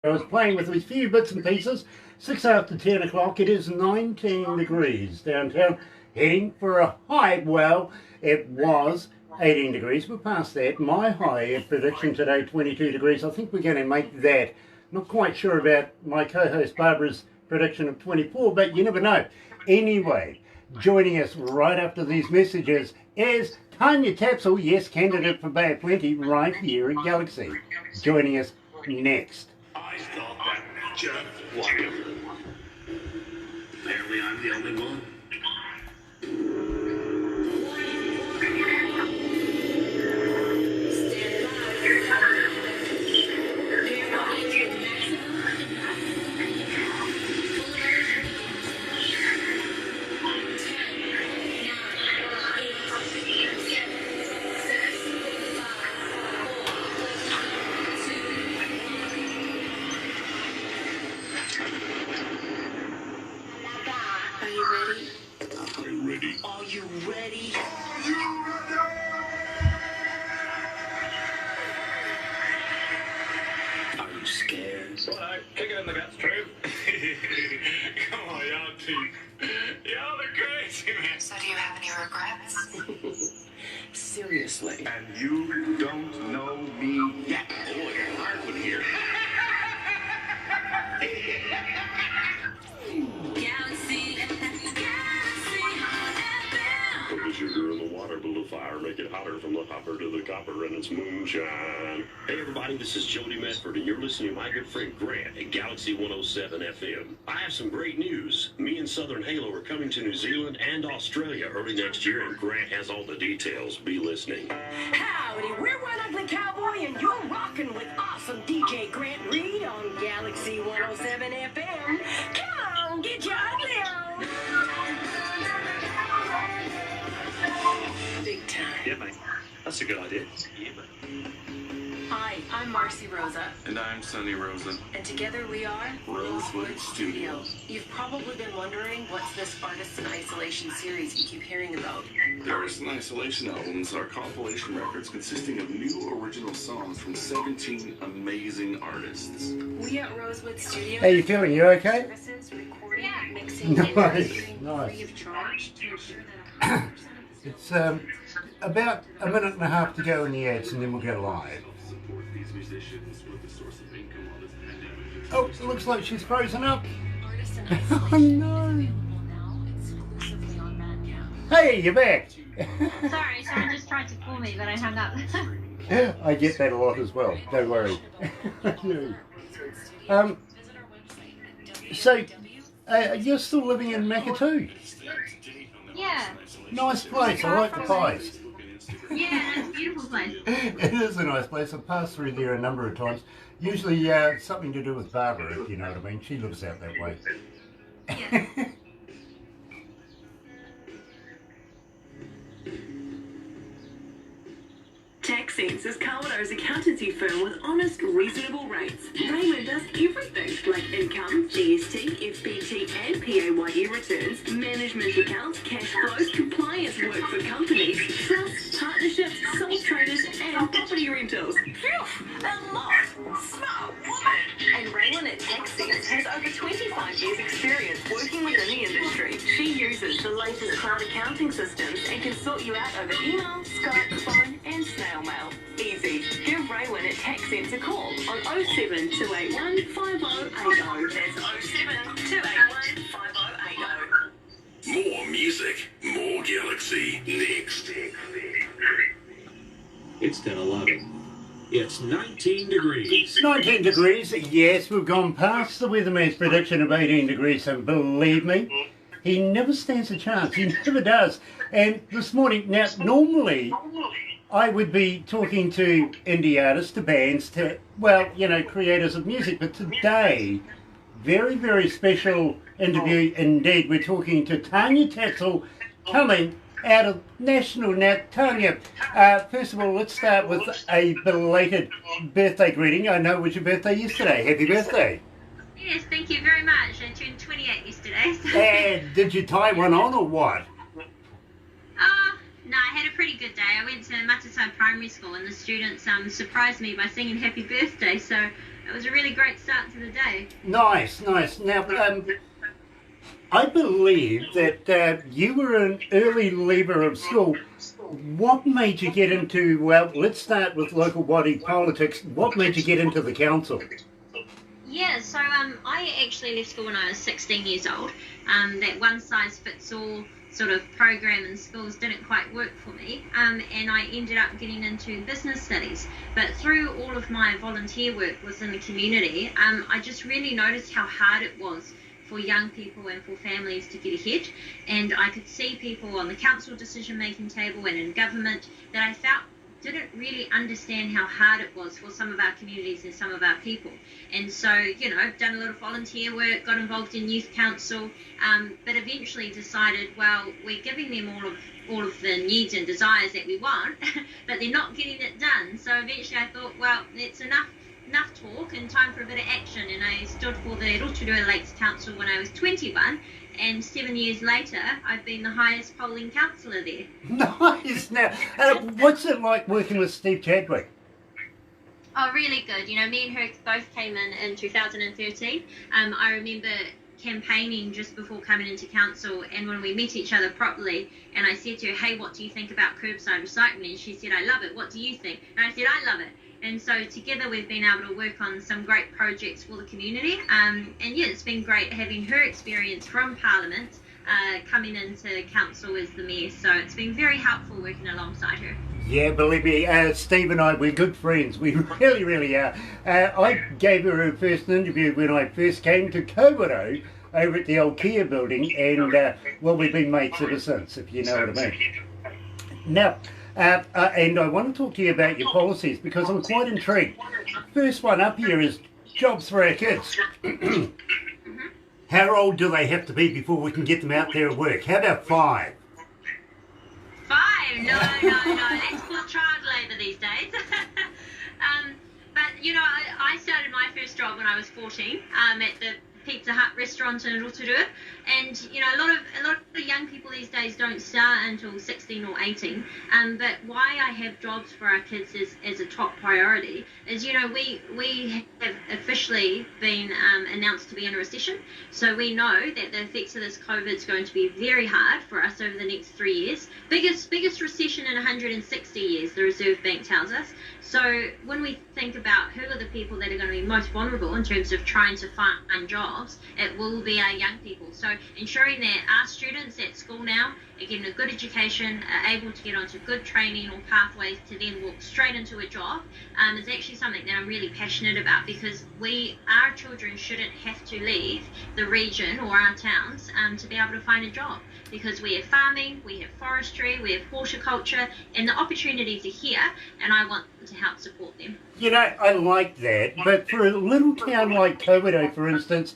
I was playing with a few bits and pieces. 6 after 10 o'clock, it is 19 degrees downtown, heading for a high. Well, it was 18 degrees, we're past that. My high prediction today, 22 degrees. I think we're going to make that. Not quite sure about my co-host Barbara's prediction of 24, but you never know. Anyway, joining us right after these messages is Tania Tapsell, yes, candidate for Bay of Plenty, right here at Galaxy. Joining us next. I thought that just wonderful. Apparently I'm the only one. Seriously. And you don't know me yet. Oh, you're Harwood here. Galaxy, Put the sugar in the water, build a fire, make it hotter from the hopper to the copper, and it's moonshine. Hey everybody, this is Jody Medford, and you're listening to my good friend Grant at galaxy107fm. I have some great news. Me and Southern Halo are coming to New Zealand and Australia early next year, and Grant has all the details. Be listening. Howdy, we're One Ugly Cowboy, and you're rocking with awesome DJ Grant Reed on Galaxy 107 FM. Come on, get your ugly on. Big time. Yeah, mate. That's a good idea. Yeah, mate. Hi, I'm Marcy Rosa, And I'm Sunny Rosa. and together we are Rosewood Studio. You've probably been wondering what's this Artists in Isolation series you keep hearing about. The Artists in Isolation albums are compilation records consisting of new original songs from 17 amazing artists. We at Rosewood Studio How you feeling? You okay? services, recording, mixing, Nice, and mastering nice. free of charge to ensure that 100% of the It's about a minute and a half to go in the ads, and then we'll go live. Support these musicians with a source of income while this pandemic. Oh, it looks like she's frozen up. Artists in Oh Isolation no. available now exclusively on Bandcamp. Hey, you're back. Sorry, someone just tried to call me, but I hung up. I get that a lot as well. Don't worry. So, you're still living in Makatu? Yeah, Nice place. I like the pies. yeah, it's a beautiful place. It is a nice place. I've passed through there a number of times. Usually something to do with Barbara, if you know what I mean. She lives out that way. Yeah. TaxSense is Kawaro's accountancy firm with honest, reasonable rates. Raymond does everything like income, GST, FBT and PAYE returns, management accounts, cash flows, compliance work for companies, trusts, partnerships, sole traders and property rentals. Phew, a lot. Smart woman. And Raymond at TaxSense has over 25 years experience working within the industry. She uses the latest cloud accounting systems and can sort you out over email, Skype, phone and snail mail. Easy. Give Raywin at TaxSense a call on 07 281 5080. That's 07 281 5080. More music, more Galaxy. Next. It's 10:11. It's 19 degrees. 19 degrees, yes, we've gone past the weatherman's prediction of 18 degrees, and believe me, he never stands a chance. He never does. And this morning, now, normally, I would be talking to indie artists, to bands, to, well, you know, creators of music, but today, very, very special interview indeed. We're talking to Tania Tapsell, coming out of National. Now, Tania, first of all, let's start with a belated birthday greeting. I know it was your birthday yesterday. Happy birthday. Yes, thank you very much. I turned 28 yesterday. So. And did you tie one on or what? No, I had a pretty good day. I went to Matatai Primary School and the students surprised me by singing happy birthday, so it was a really great start to the day. Nice. Now, I believe that you were an early leaver of school. What made you get into, well, let's start with local body politics. What made you get into the council? Yeah, so I actually left school when I was 16 years old. That one-size-fits-all sort of program in schools didn't quite work for me, and I ended up getting into business studies. But through all of my volunteer work within the community, I just really noticed how hard it was for young people and for families to get ahead. And I could see people on the council decision-making table and in government that I felt didn't really understand how hard it was for some of our communities and some of our people. And so, you know, I've done a lot of volunteer work, got involved in youth council, but eventually decided, well, we're giving them all of the needs and desires that we want, but they're not getting it done. So eventually I thought, well, it's enough talk and time for a bit of action. And I stood for the Rotorua Lakes Council when I was 21, and 7 years later I've been the highest polling councillor there. Nice. Now, what's it like working with Steve Chadwick? Oh, really good. You know, me and her both came in 2013. I remember campaigning just before coming into council, and when we met each other properly, and I said to her, hey, what do you think about curbside recycling? And she said, I love it. What do you think? And I said, I love it. And so together we've been able to work on some great projects for the community. And yeah, it's been great having her experience from Parliament coming into council as the mayor. So it's been very helpful working alongside her. Yeah, believe me, Steve and I, we're good friends. We really, really are. I gave her first interview when I first came to Kawerau over at the old Kia building, and well, we've been mates ever since, if you know what I mean. Now, and I want to talk to you about your policies because I'm quite intrigued. First one up here is jobs for our kids. How old do they have to be before we can get them out there at work? How about 5? 5? No. That's called child labour these days. But, you know, I started my first job when I was 14 at the Pizza Hut restaurant in Rotorua, and you know, a lot of young people these days don't start until 16 or 18. But why I have jobs for our kids as a top priority is, you know, we have officially been announced to be in a recession, so we know that the effects of this COVID is going to be very hard for us over the next 3 years. Biggest recession in 160 years, the Reserve Bank tells us. So when we think about who are the people that are going to be most vulnerable in terms of trying to find jobs, it will be our young people. So ensuring that our students at school now are getting a good education, are able to get onto good training or pathways to then walk straight into a job is actually something that I'm really passionate about, because our children shouldn't have to leave the region or our towns to be able to find a job, because we have farming, we have forestry, we have horticulture, and the opportunities are here, and I want to help support them. You know, I like that, but for a little town like Kawerau, for instance,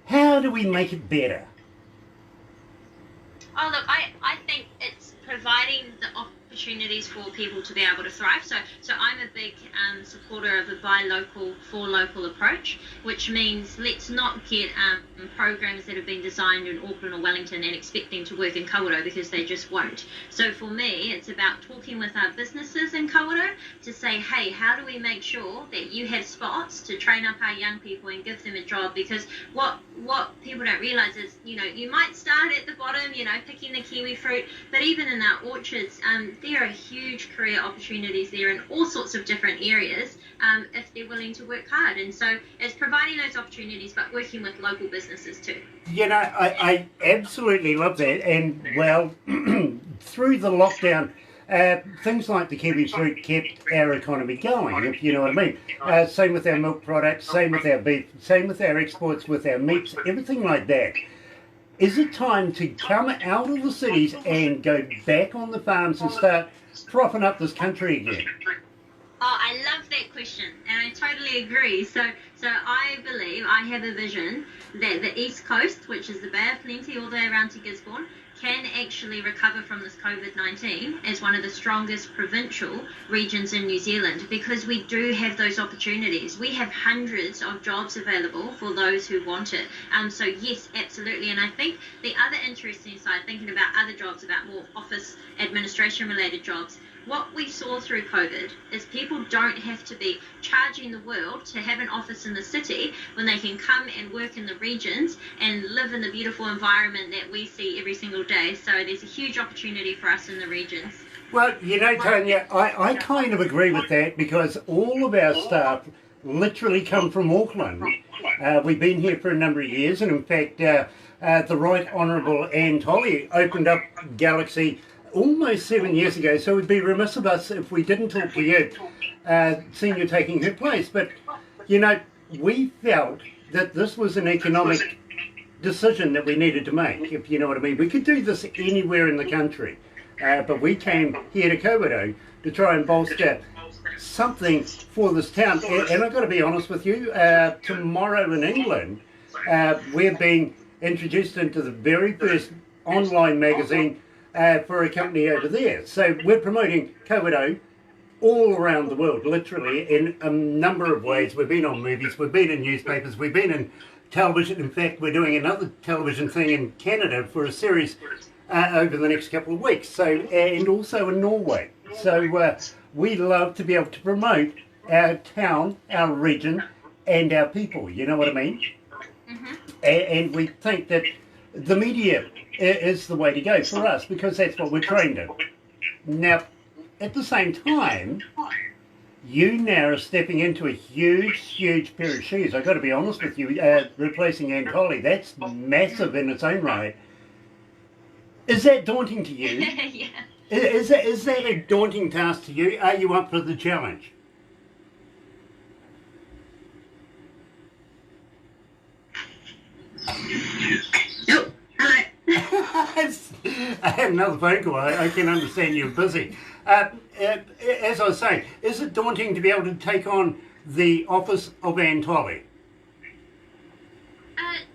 how do we make it better? Oh, look, I think it's providing the opportunities for people to be able to thrive. So I'm a big supporter of a buy local, for local approach, which means let's not get programs that have been designed in Auckland or Wellington and expect them to work in Kawerau, because they just won't. So for me, it's about talking with our businesses in Kawerau to say, hey, how do we make sure that you have spots to train up our young people and give them a job? Because what people don't realise is, you know, you might start at the bottom, you know, picking the kiwi fruit, but even in our orchards, there are huge career opportunities there in all sorts of different areas if they're willing to work hard. And so it's providing those opportunities, but working with local businesses too. You know, I absolutely love that. And, well, through the lockdown, things like the kiwi fruit kept our economy going, if you know what I mean. Same with our milk products, same with our beef, same with our exports, with our meats, everything like that. Is it time to come out of the cities and go back on the farms and start propping up this country again? Oh, I love that question, and I totally agree. So I believe, I have a vision that the East Coast, which is the Bay of Plenty all the way around to Gisborne, can actually recover from this COVID-19 as one of the strongest provincial regions in New Zealand, because we do have those opportunities. We have hundreds of jobs available for those who want it. So yes, absolutely. And I think the other interesting side, thinking about other jobs, about more office administration related jobs, what we saw through COVID is people don't have to be charging the world to have an office in the city when they can come and work in the regions and live in the beautiful environment that we see every single day. So there's a huge opportunity for us in the regions. Well, you know, Tania, I kind of agree with that, because all of our staff literally come from Auckland. We've been here for a number of years, and in fact, the Right Honourable Anne Tolley opened up Galaxy almost 7 years ago, so it would be remiss of us if we didn't talk to you, seeing you taking her place. But, you know, we felt that this was an economic decision that we needed to make, if you know what I mean. We could do this anywhere in the country, but we came here to Kawerau to try and bolster something for this town. And I've got to be honest with you, tomorrow in England, we're being introduced into the very first online magazine for a company over there. So we're promoting Kawerau all around the world, literally, in a number of ways. We've been on movies, we've been in newspapers, we've been in television. In fact, we're doing another television thing in Canada for a series over the next couple of weeks. So, and also in Norway. So we love to be able to promote our town, our region, and our people. You know what I mean? Mm-hmm. And we think that the media is the way to go for us, because that's what we're trained in. Now, at the same time, you now are stepping into a huge pair of shoes. I've got to be honest with you, replacing Anne Tolley, that's massive in its own right. Is that daunting to you? Yeah. Is that a daunting task to you? Are you up for the challenge? Oh, hello. I had another phone call. I can understand you're busy. As I was saying, is it daunting to be able to take on the office of Anne Tolley?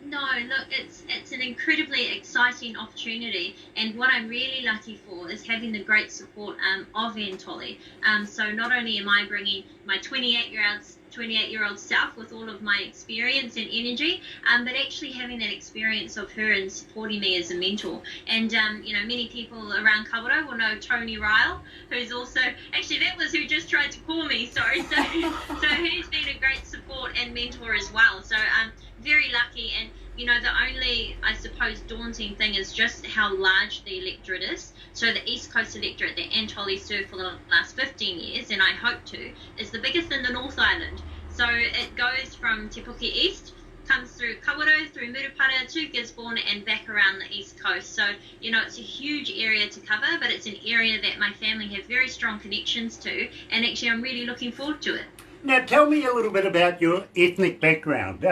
No, look, it's an incredibly exciting opportunity, and what I'm really lucky for is having the great support of Anne Tolley. So not only am I bringing my 28-year-old self with all of my experience and energy, but actually having that experience of her and supporting me as a mentor. And you know, many people around Kawerau will know Tony Ryle, who's also, actually that was who just tried to call me, sorry. So he's been a great support and mentor as well. So I'm very lucky. And you know, the only, I suppose, daunting thing is just how large the electorate is. So the East Coast electorate that Anne Tolley served for the last 15 years, and I hope to, is the biggest in the North Island. So it goes from Te Puke East, comes through Kawerau, through Murupara to Gisborne, and back around the East Coast. So, you know, it's a huge area to cover, but it's an area that my family have very strong connections to, and actually I'm really looking forward to it. Now, tell me a little bit about your ethnic background.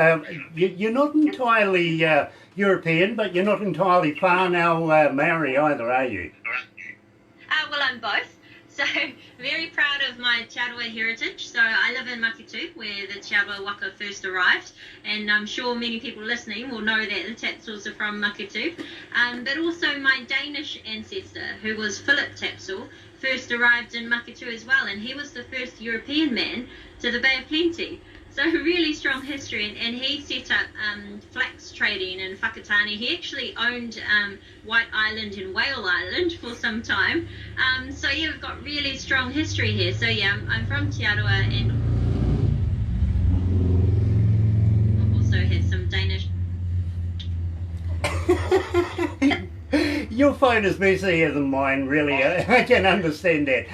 You're not entirely European, but you're not entirely whānau Maori either, are you? Well, I'm both. So, very proud of my Te Aroha heritage. So, I live in Makitu, where the Te Aroha waka first arrived. And I'm sure many people listening will know that the Tapsells are from Makitu. But also my Danish ancestor, who was Philip Tapsell, first arrived in Makitu as well. And he was the first European man to the Bay of Plenty. So really strong history, and he set up flax trading in Whakatane. He actually owned White Island and Whale Island for some time. So yeah, we've got really strong history here. So yeah, I'm from Te Aroha, and also have some Danish. Your phone is busier than mine, really. I can understand that.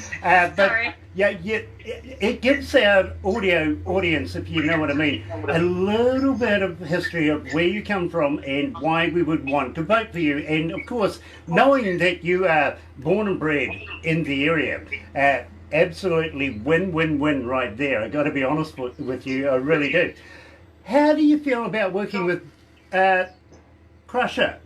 But Sorry. Yeah, it gives our audio audience, if you know what I mean, a little bit of history of where you come from and why we would want to vote for you. And of course, knowing that you are born and bred in the area, absolutely win right there. I got to be honest with you, I really do. How do you feel about working with Crusher?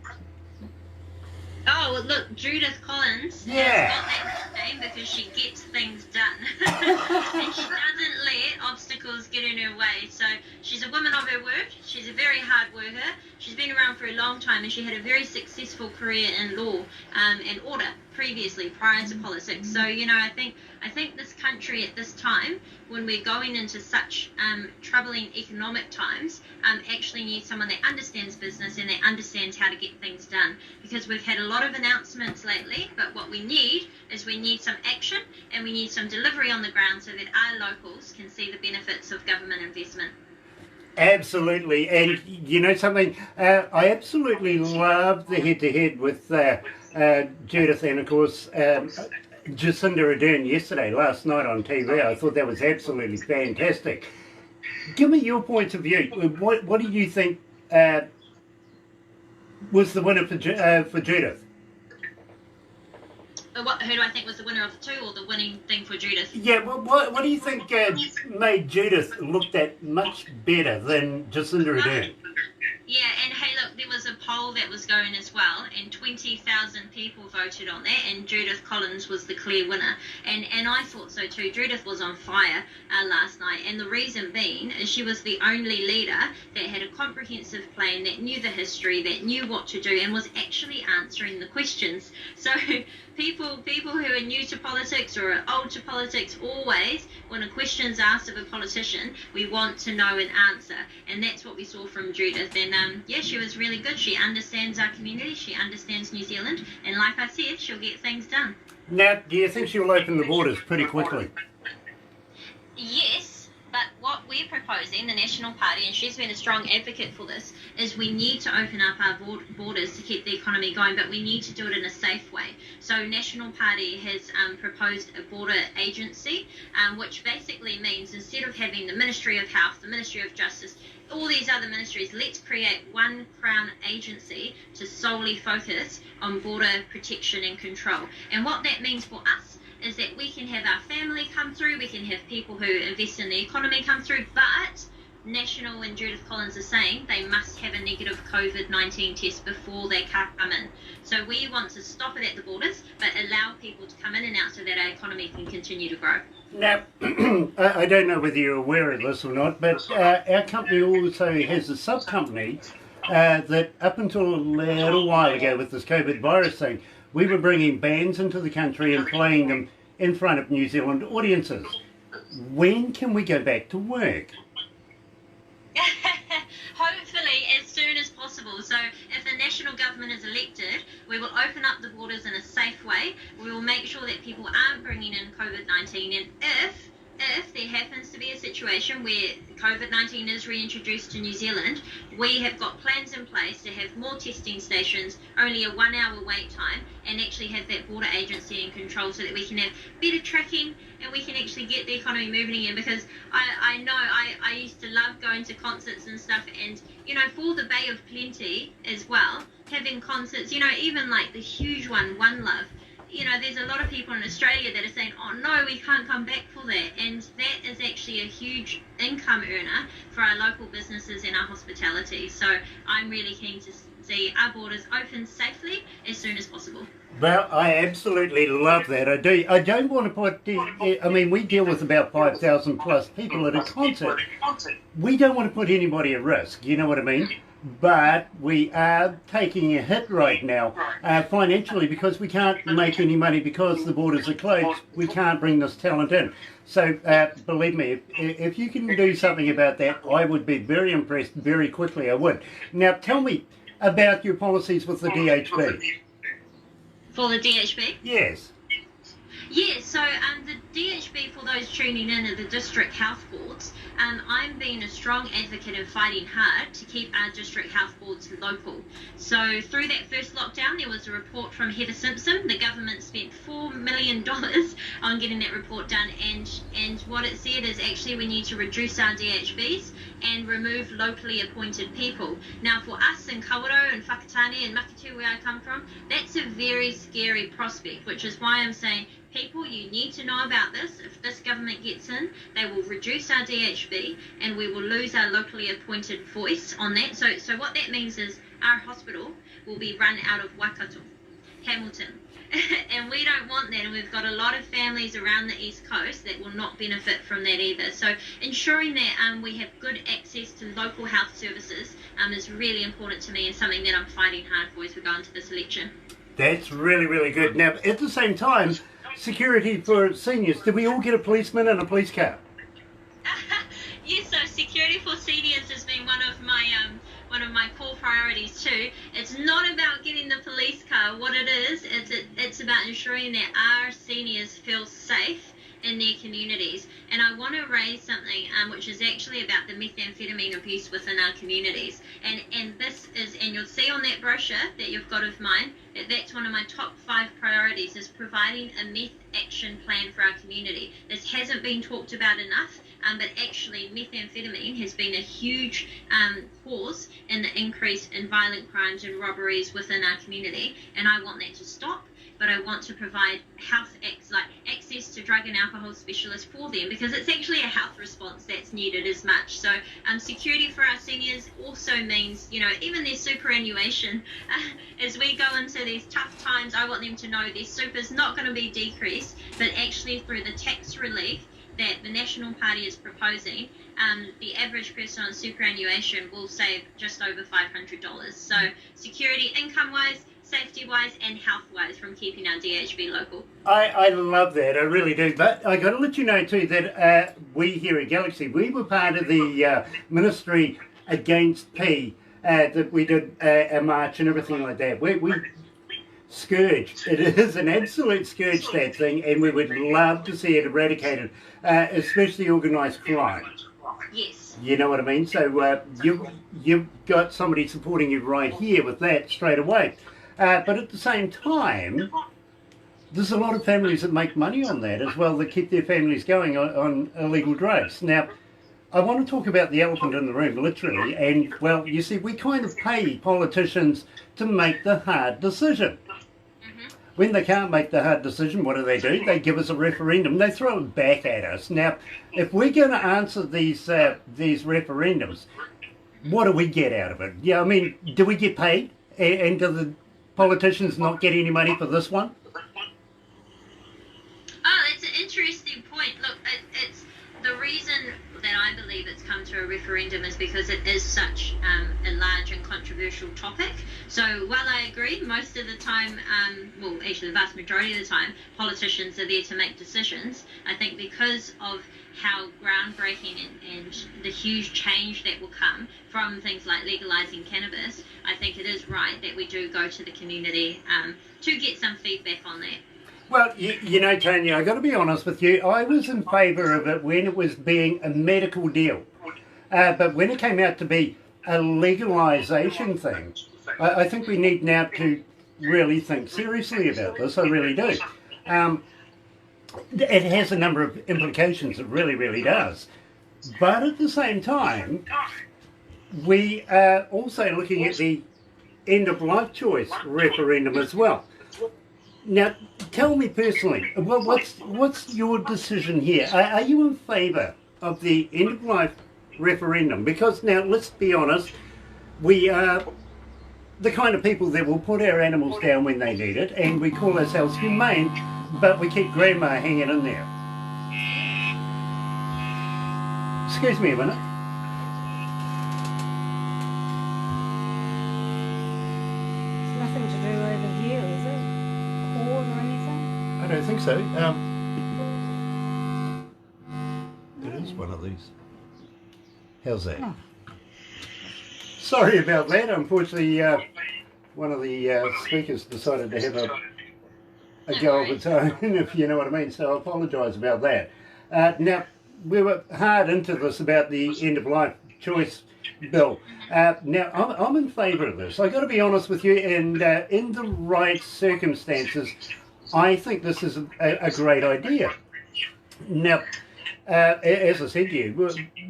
Oh, well, look, Judith Collins Yeah. has got that name because she gets things done. And she doesn't let obstacles get in her way. So she's a woman of her word. She's a very hard worker. She's been around for a long time, and she had a very successful career in law and order previously, prior to politics. So, you know, I think this country at this time, when we're going into such troubling economic times, actually actually need someone that understands business and that understands how to get things done, because we've had a lot of announcements lately, but what we need is we need some action and we need some delivery on the ground so that our locals can see the benefits of government investment. Absolutely, and you know something, I absolutely love the head-to-head with Judith and of course Jacinda Ardern last night on TV. I thought that was absolutely fantastic. Give me your points of view. What do you think was the winner for Judith? Who do I think was the winner of the two, or the winning thing for Judith? Yeah, well, what do you think made Judith look that much better than Jacinda Ardern? Yeah, and hey, look, there was a poll that was going as well, and 20,000 people voted on that, and Judith Collins was the clear winner. And I thought so too. Judith was on fire last night, and the reason being is she was the only leader that had a comprehensive plan, that knew the history, that knew what to do, and was actually answering the questions. So people who are new to politics or are old to politics, always, when a question's asked of a politician, we want to know an answer. And that's what we saw from Judith. And yeah, she was really good. She understands our community, she understands New Zealand, and like I said, she'll get things done. Now, do you think she'll open the borders pretty quickly? Yes, but what we're proposing, the National Party, and she's been a strong advocate for this, is we need to open up our borders to keep the economy going, but we need to do it in a safe way. So National Party has proposed a border agency, which basically means instead of having the Ministry of Health, the Ministry of Justice, all these other ministries, let's create one Crown agency to solely focus on border protection and control. And what that means for us is that we can have our family come through, we can have people who invest in the economy come through, but National and Judith Collins are saying they must have a negative COVID-19 test before they come in. So we want to stop it at the borders, but allow people to come in and out so that our economy can continue to grow. Now, I don't know whether you're aware of this or not, but our company also has a sub-company that up until a little while ago with this COVID virus thing, we were bringing bands into the country and playing them in front of New Zealand audiences. When can we go back to work? Hopefully as soon as possible. So if the national government is elected, we will open up the borders in a safe way. We will make sure that people aren't bringing in COVID-19, and if there happens to be a situation where COVID-19 is reintroduced to New Zealand, we have got plans in place to have more testing stations, only a 1 hour wait time, and actually have that border agency in control so that we can have better tracking and we can actually get the economy moving again. Because I know I used to love going to concerts and stuff, and you know, for the Bay of Plenty as well, having concerts, you know, even like the huge One Love, you know, there's a lot of people in Australia that are saying, oh no, we can't come back for that, and that is actually a huge income earner for our local businesses and our hospitality. So I'm really keen to see our borders open safely as soon as possible. Well, I absolutely love that. I do. I don't want to put, I mean, we deal with about 5,000 plus people at a concert. We don't want to put anybody at risk, you know what I mean? But we are taking a hit right now financially, because we can't make any money because the borders are closed. We can't bring this talent in. So believe me, if you can do something about that, I would be very impressed very quickly. I would. Now tell me about your policies with the DHB. For the DHB? Yes. Yeah, so the DHB, for those tuning in, are the district health boards. I'm being a strong advocate and fighting hard to keep our district health boards local. So through that first lockdown, there was a report from Heather Simpson. The government spent $4 million on getting that report done, and what it said is actually we need to reduce our DHBs and remove locally appointed people. Now for us in Kawerau and Whakatane and Makatu, where I come from, that's a very scary prospect, which is why I'm saying, people, you need to know about this. If this government gets in, they will reduce our DHB and we will lose our locally appointed voice on that. So what that means is our hospital will be run out of Waikato, Hamilton. And we don't want that, and we've got a lot of families around the East Coast that will not benefit from that either. So ensuring that we have good access to local health services is really important to me, and something that I'm fighting hard for as we go into this election. That's really, really good. Now, at the same time, security for seniors, did we all get a policeman and a police car? Yes, so security for seniors has been one of my one of my core priorities too. It's not about getting the police car. What it is, it's about ensuring that our seniors feel safe in their communities. And I want to raise something which is actually about the methamphetamine abuse within our communities. And this is, and you'll see on that brochure that you've got of mine, that's one of my top 5 priorities, is providing a meth action plan for our community. This hasn't been talked about enough, but actually methamphetamine has been a huge cause in the increase in violent crimes and robberies within our community, and I want that to stop. But I want to provide health access to drug and alcohol specialists for them, because it's actually a health response that's needed as much. So security for our seniors also means, you know, even their superannuation, as we go into these tough times, I want them to know their super's not going to be decreased, but actually through the tax relief that the National Party is proposing, the average person on superannuation will save just over $500. So security, income-wise, safety-wise and health-wise from keeping our DHB local. I love that, I really do. But I got to let you know too that we here at Galaxy, we were part of the Ministry Against P, that we did a march and everything like that. We scourge. It is an absolute scourge, that thing, and we would love to see it eradicated, especially organised crime. Yes. You know what I mean? So you've got somebody supporting you right here with that straight away. But at the same time, there's a lot of families that make money on that as well, that keep their families going on illegal drugs. Now, I want to talk about the elephant in the room, literally, and, well, you see, we kind of pay politicians to make the hard decision. When they can't make the hard decision, what do? They give us a referendum. They throw it back at us. Now, if we're going to answer these referendums, what do we get out of it? Yeah, I mean, do we get paid? And do the politicians not get any money for this one? Oh, that's an interesting point. Look, it's the reason that I believe it's come to a referendum is because it is such a large and controversial topic. So while I agree, most of the time, well, actually the vast majority of the time, politicians are there to make decisions. I think because of how groundbreaking and the huge change that will come from things like legalising cannabis, I think it is right that we do go to the community to get some feedback on that. Well, you know, Tania, I've got to be honest with you. I was in favour of it when it was being a medical deal. But when it came out to be a legalisation thing, I think we need now to really think seriously about this. I really do. It has a number of implications. It really, really does. But at the same time, we are also looking at the end-of-life choice referendum as well. Now, tell me personally, what's your decision here? Are you in favour of the end-of-life referendum? Because now, let's be honest, we are the kind of people that will put our animals down when they need it, and we call ourselves humane, but we keep grandma hanging in there. Excuse me a minute. It's nothing to do over here, is it? Cord or anything? I don't think so. It is one of these. How's that? Oh. Sorry about that. Unfortunately, one of the speakers decided to have a go of its own, if you know what I mean. So I apologise about that. Now, we were hard into this about the end-of-life choice bill. Now, I'm in favour of this. I've got to be honest with you, and in the right circumstances, I think this is a great idea. Now, as I said to you,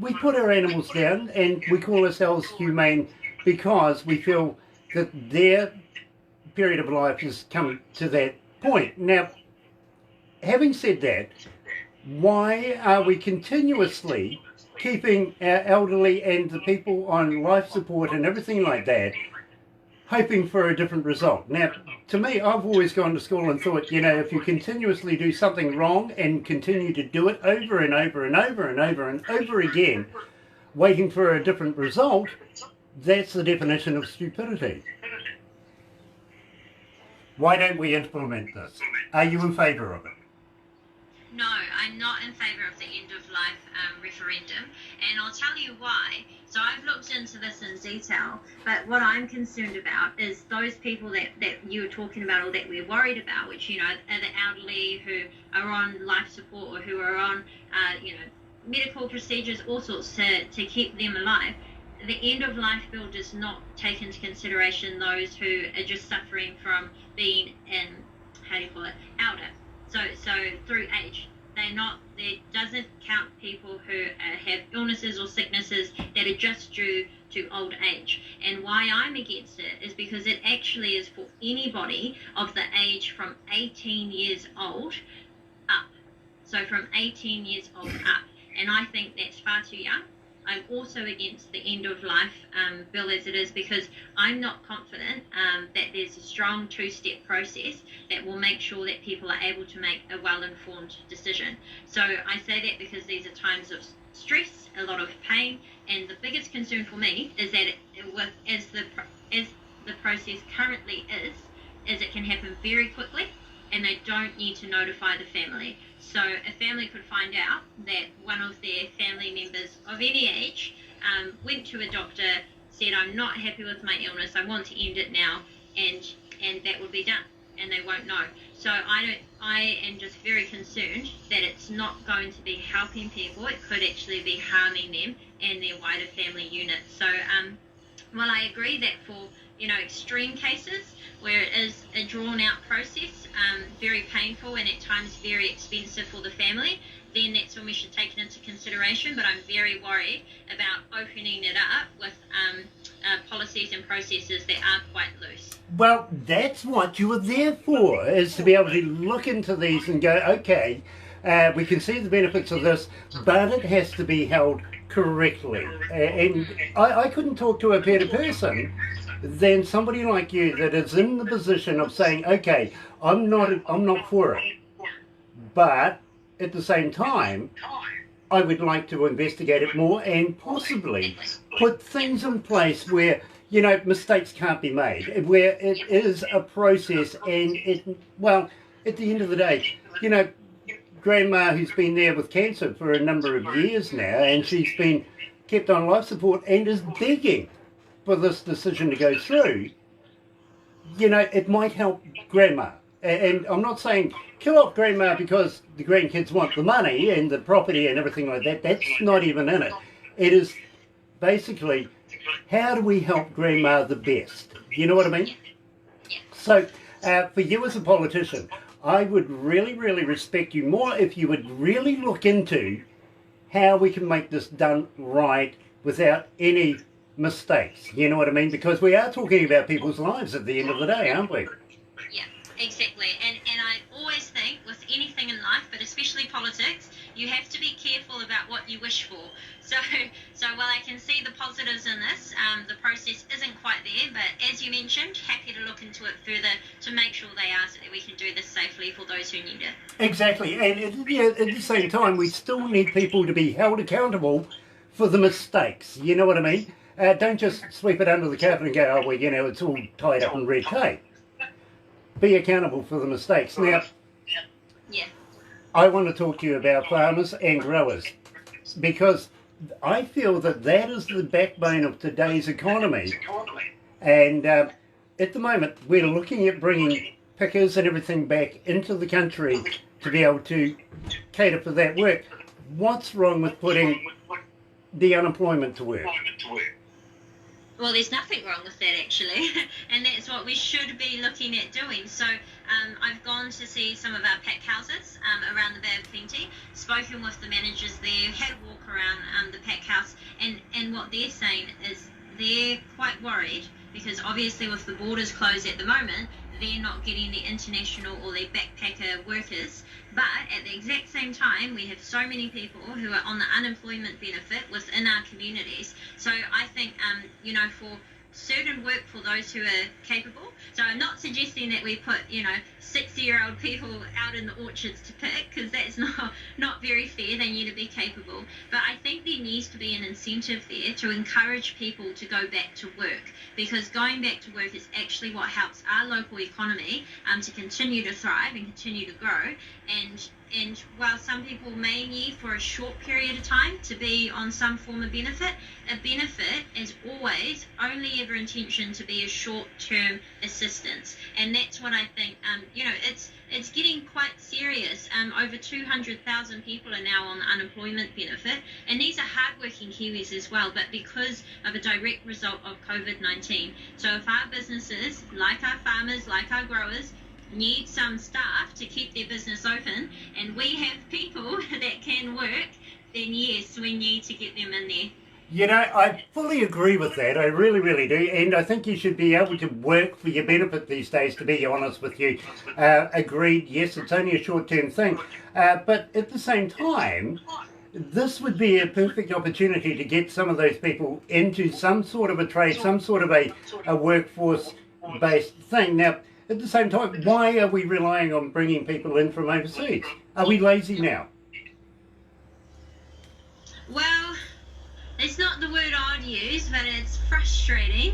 we put our animals down and we call ourselves humane because we feel that their period of life has come to that point. Now, having said that, why are we continuously keeping our elderly and the people on life support and everything like that, hoping for a different result? Now, to me, I've always gone to school and thought, you know, if you continuously do something wrong and continue to do it over and over and over and over and over again, waiting for a different result, that's the definition of stupidity. Why don't we implement this? Are you in favour of it? No, I'm not in favour of the end of life referendum, and I'll tell you why. So I've looked into this in detail, but what I'm concerned about is those people that you were talking about or that we're worried about, which, are the elderly who are on life support or who are on, medical procedures, all sorts to keep them alive. The end of life bill does not take into consideration those who are just suffering from being elder. So through age, it doesn't count people who have illnesses or sicknesses that are just due to old age. And why I'm against it is because it actually is for anybody of the age from 18 years old up. So from 18 years old up. And I think that's far too young. I'm also against the end of life bill as it is because I'm not confident that there's a strong two-step process that will make sure that people are able to make a well-informed decision. So I say that because these are times of stress, a lot of pain, and the biggest concern for me is that as the process currently is it can happen very quickly and they don't need to notify the family. So a family could find out that one of their family members of any age went to a doctor, said, I'm not happy with my illness, I want to end it now, and that would be done, and they won't know. So I am just very concerned that it's not going to be helping people, it could actually be harming them and their wider family unit. So while I agree that for extreme cases where it is a drawn out process, very painful and at times very expensive for the family, then that's when we should take it into consideration. But I'm very worried about opening it up with policies and processes that are quite loose. Well, that's what you were there for, is to be able to look into these and go, okay, we can see the benefits of this, but it has to be held correctly. And I couldn't talk to a better person than somebody like you that is in the position of saying, okay, I'm not for it, but at the same time, I would like to investigate it more and possibly put things in place where, mistakes can't be made, where it is a process and at the end of the day, Grandma who's been there with cancer for a number of years now, and she's been kept on life support and is begging for this decision to go through, it might help Grandma. And I'm not saying kill off Grandma because the grandkids want the money and the property and everything like that. That's not even in it. It is basically, how do we help Grandma the best? You know what I mean? So for you as a politician, I would really, really respect you more if you would really look into how we can make this done right without any mistakes. You know what I mean? Because we are talking about people's lives at the end of the day, aren't we? Yeah, exactly. And I always think with anything in life, but especially politics, you have to be careful about what you wish for. So while I can see the positives in this, the process isn't quite there, but as you mentioned, happy to look into it further to make sure they are, so that we can do this safely for those who need it. Exactly. And at the same time, we still need people to be held accountable for the mistakes. You know what I mean? Don't just sweep it under the carpet and go, oh, well, it's all tied up in red tape. Be accountable for the mistakes. Now, I want to talk to you about farmers and growers, because I feel that is the backbone of today's economy. And at the moment, we're looking at bringing pickers and everything back into the country to be able to cater for that work. What's wrong with putting the unemployment to work? Well, there's nothing wrong with that, actually, and that's what we should be looking at doing. So I've gone to see some of our pack houses around the Bay of Plenty, spoken with the managers there, had a walk around the pack house, and what they're saying is they're quite worried because obviously with the borders closed at the moment, they're not getting the international or their backpacker workers. But at the exact same time, we have so many people who are on the unemployment benefit within our communities. So I think, for certain work for those who are capable. So I'm not suggesting that we put, 60-year-old people out in the orchards to pick, because that's not very fair. They need to be capable. But I think there needs to be an incentive there to encourage people to go back to work, because going back to work is actually what helps our local economy to continue to thrive and continue to grow. And and while some people may need for a short period of time to be on some form of benefit, a benefit is always only ever intention to be a short-term assistance. And that's what I think, it's getting quite serious. Over 200,000 people are now on unemployment benefit, and these are hardworking Kiwis as well, but because of a direct result of COVID-19. So if our businesses, like our farmers, like our growers, need some staff to keep their business open, and we have people that can work, then yes, we need to get them in there. You know, I fully agree with that. I really, really do. And I think you should be able to work for your benefit these days, to be honest with you. Agreed, yes, it's only a short-term thing. But at the same time, this would be a perfect opportunity to get some of those people into some sort of a trade, some sort of a workforce-based thing. Now, at the same time, why are we relying on bringing people in from overseas? Are we lazy now? Well, it's not the word I'd use, but it's frustrating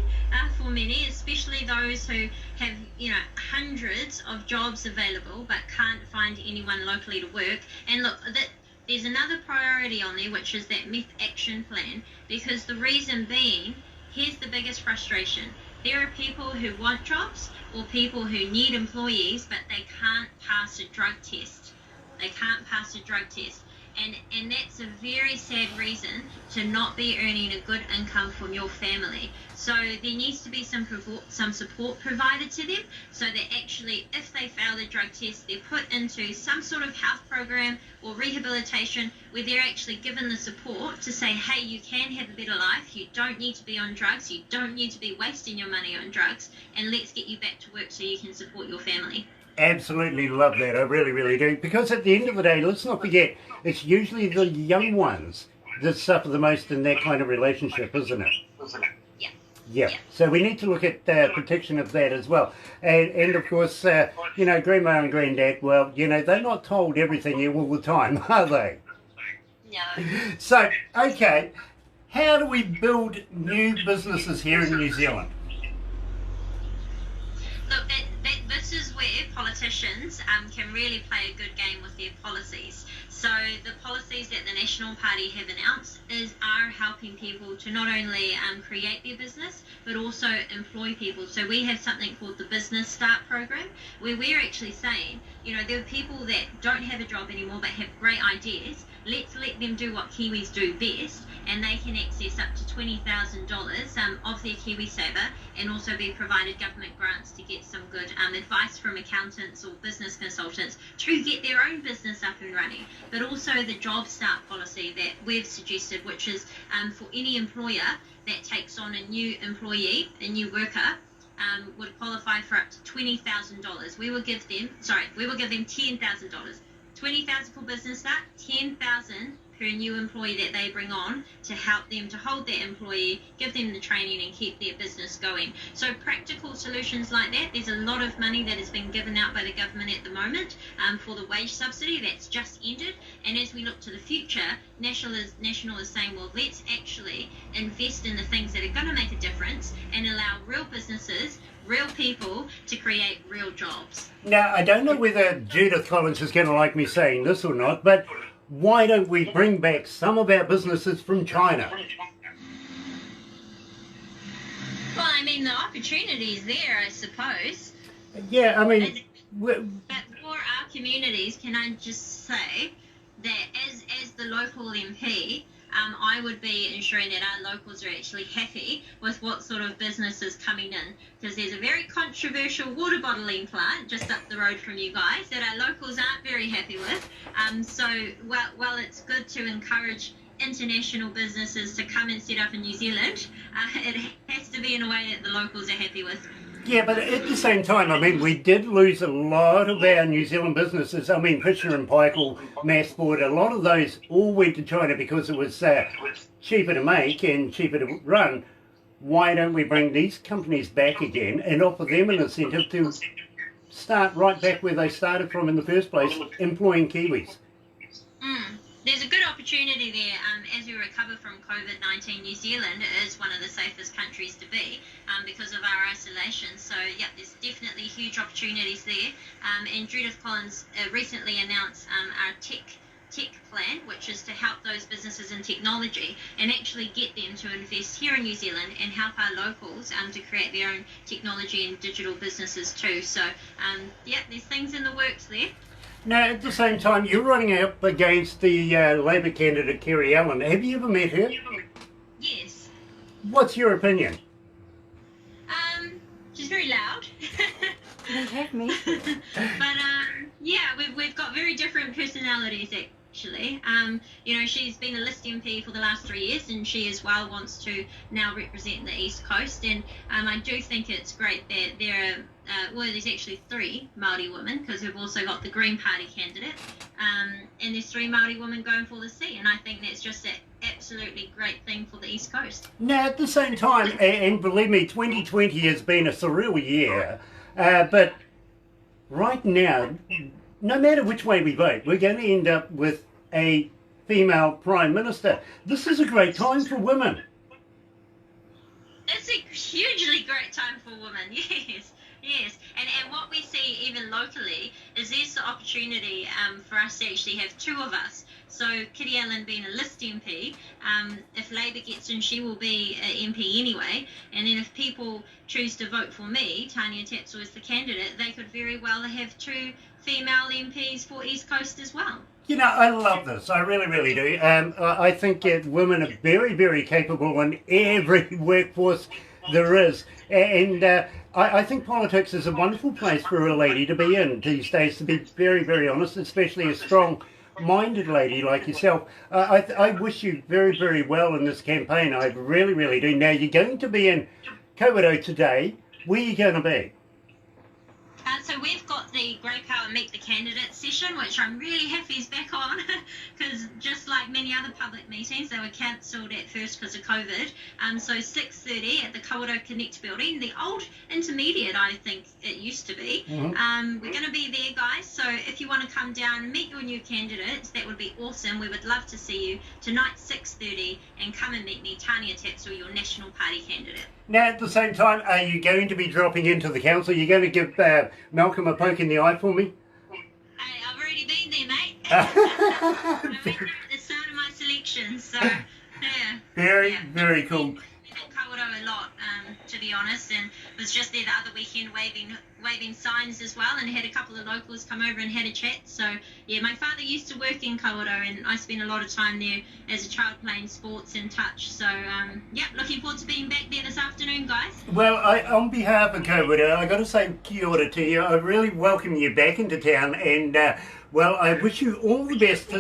for many, especially those who have, hundreds of jobs available but can't find anyone locally to work. And look, there's another priority on there, which is that meth action plan, because the reason being, here's the biggest frustration. There are people who want jobs or people who need employees, but they can't pass a drug test. They can't pass a drug test. And that's a very sad reason to not be earning a good income from your family. So there needs to be some support provided to them, so that actually, if they fail the drug test, they're put into some sort of health program or rehabilitation where they're actually given the support to say, hey, you can have a better life, you don't need to be on drugs, you don't need to be wasting your money on drugs, and let's get you back to work so you can support your family. Absolutely love that, I really, really do. Because at the end of the day, let's not forget, it's usually the young ones that suffer the most in that kind of relationship, isn't it? Yeah. So we need to look at protection of that as well. And of course, Grandma and Granddad, well, they're not told everything all the time, are they? No. So, okay, how do we build new businesses here in New Zealand? Look, this is where politicians can really play a good game with their policies. So the policies that the National Party have announced are helping people to not only create their business, but also employ people. So we have something called the Business Start program, where we're actually saying, there are people that don't have a job anymore but have great ideas. Let's let them do what Kiwis do best, and they can access up to $20,000 of their KiwiSaver, and also be provided government grants to get some good advice from accountants or business consultants to get their own business up and running. But also the Job Start policy that we've suggested, which is for any employer that takes on a new employee, a new worker, would qualify for up to $20,000. We will give them $10,000. $20,000 for Business Start, $10,000 per new employee that they bring on to help them to hold their employee, give them the training and keep their business going. So practical solutions like that. There's a lot of money that has been given out by the government at the moment for the wage subsidy that's just ended. And as we look to the future, National is saying, well, let's actually invest in the things that are going to make a difference and allow real businesses, real people to create real jobs. Now, I don't know whether Judith Collins is going to like me saying this or not, but why don't we bring back some of our businesses from China? Well, the opportunity is there, I suppose. Yeah, But for our communities, can I just say that as the local MP, I would be ensuring that our locals are actually happy with what sort of business is coming in, because there's a very controversial water bottling plant just up the road from you guys that our locals aren't very happy with. So while it's good to encourage international businesses to come and set up in New Zealand, it has to be in a way that the locals are happy with. Yeah, but at the same time, we did lose a lot of our New Zealand businesses. Fisher and Paykel, Massport, a lot of those all went to China because it was cheaper to make and cheaper to run. Why don't we bring these companies back again and offer them an incentive to start right back where they started from in the first place, employing Kiwis? There's a good opportunity opportunity there. As we recover from COVID-19, New Zealand is one of the safest countries to be because of our isolation. So, yeah, there's definitely huge opportunities there. And Judith Collins recently announced our tech plan, which is to help those businesses in technology and actually get them to invest here in New Zealand and help our locals to create their own technology and digital businesses too. So, yeah, there's things in the works there. Now, at the same time, you're running up against the Labour candidate, Kerry Allen. Have you ever met her? Yes. What's your opinion? She's very loud. You have me. But, yeah, we've got very different personalities, actually. You know, she's been a List MP for the last 3 years, and she as well wants to now represent the East Coast. And I do think it's great that there are, well, there's actually 3 Māori women, because we've also got the Green Party candidate, and there's 3 Māori women going for the seat, and I think that's just an absolutely great thing for the East Coast. Now, at the same time, and believe me, 2020 has been a surreal year, but right now, no matter which way we vote, we're going to end up with a female Prime Minister. This is a great time for women. It's a hugely great time for women, yes. Yes, and what we see even locally is there's the opportunity for us to actually have 2 of us. So Kitty Allen being a List MP, if Labour gets in, she will be an MP anyway. And then if people choose to vote for me, Tania Tapsell is the candidate, they could very well have 2 female MPs for East Coast as well. You know, I love this. I really, really do. I think women are very, very capable in every workforce there is. And I think politics is a wonderful place for a lady to be in these days, to be very, very honest, especially a strong-minded lady like yourself. I wish you very, very well in this campaign. I really, really do. Now, you're going to be in Kawerau today. Where are you going to be? So we've got the Great Power Meet the Candidate session, which I'm really happy is back on, because just like many other public meetings, they were cancelled at first because of COVID. So 6:30 at the Kawerau Connect building, the old intermediate, I think it used to be. Mm-hmm. We're going to be there, guys. So if you want to come down, meet your new candidates, that would be awesome. We would love to see you tonight, 6:30, and come and meet me, Tania Tapsell, your National Party candidate. Now, at the same time, are you going to be dropping into the council? Are you going to give Malcolm a poke in the eye for me? I've already been there, mate. I've been there at the start of my selection, so, yeah. Very cool. We did Kawerau a lot, to be honest, and was just there the other weekend waving signs as well, and had a couple of locals come over and had a chat. So, yeah, my father used to work in Kawerau, and I spent a lot of time there as a child playing sports and touch. So, yeah, looking forward to being back there this afternoon, guys. Well, on behalf of Kawerau, I got to say kia ora to you. I really welcome you back into town, and, well, I wish you all the best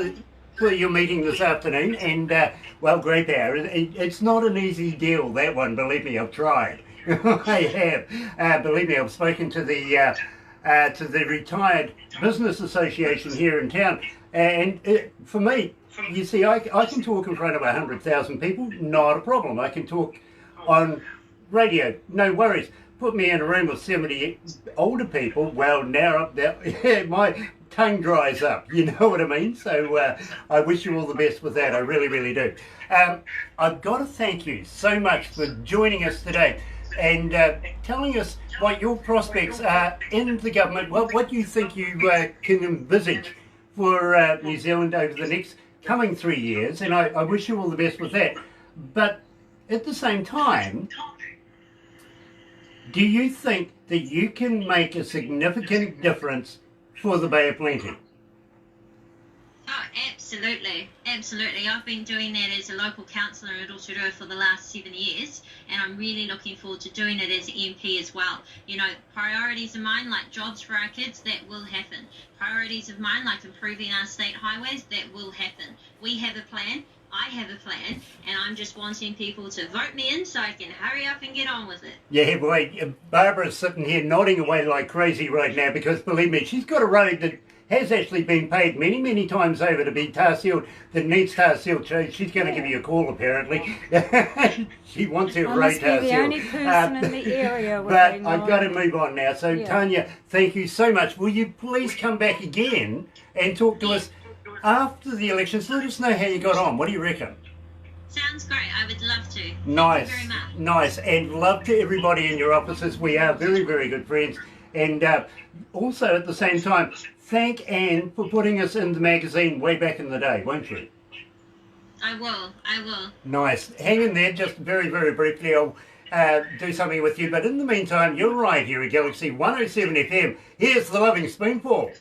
for your meeting this afternoon, and, well, Great Power. It's not an easy deal, that one, believe me, I've tried. I have. Believe me, I've spoken to the Retired Business Association here in town, and for me, you see, I can talk in front of 100,000 people, not a problem. I can talk on radio, no worries. Put me in a room with 70 older people, well, now my tongue dries up, you know what I mean? So I wish you all the best with that, I really, really do. I've got to thank you so much for joining us today and telling us what your prospects are in the government, what you think you can envisage for New Zealand over the next coming 3 years, and I wish you all the best with that. But at the same time, do you think that you can make a significant difference for the Bay of Plenty? Oh, absolutely. Absolutely. I've been doing that as a local councillor in Rotorua for the last 7 years, and I'm really looking forward to doing it as an MP as well. You know, priorities of mine, like jobs for our kids, that will happen. Priorities of mine, like improving our state highways, that will happen. We have a plan. I have a plan, and I'm just wanting people to vote me in so I can hurry up and get on with it. Yeah, boy, Barbara's sitting here nodding away like crazy right now, because believe me, she's got a road that has actually been paid many, many times over to be tar sealed, that needs tar sealed. So she's going to give you a call apparently. She wants her road tar sealed. The only person in the area. But I've got to move on now. So yeah. Tania, thank you so much. Will you please come back again and talk to us after the elections, let us know how you got on. What do you reckon? Sounds great. I would love to. Nice, Thank you very much. nice, and love to everybody in your offices. We are very, very good friends, and also at the same time, thank Anne for putting us in the magazine way back in the day, won't you? I will. Nice. Hang in there, just very, very briefly. I'll do something with you, but in the meantime, you're right here at Galaxy 107 FM. Here's the Loving Spoonful.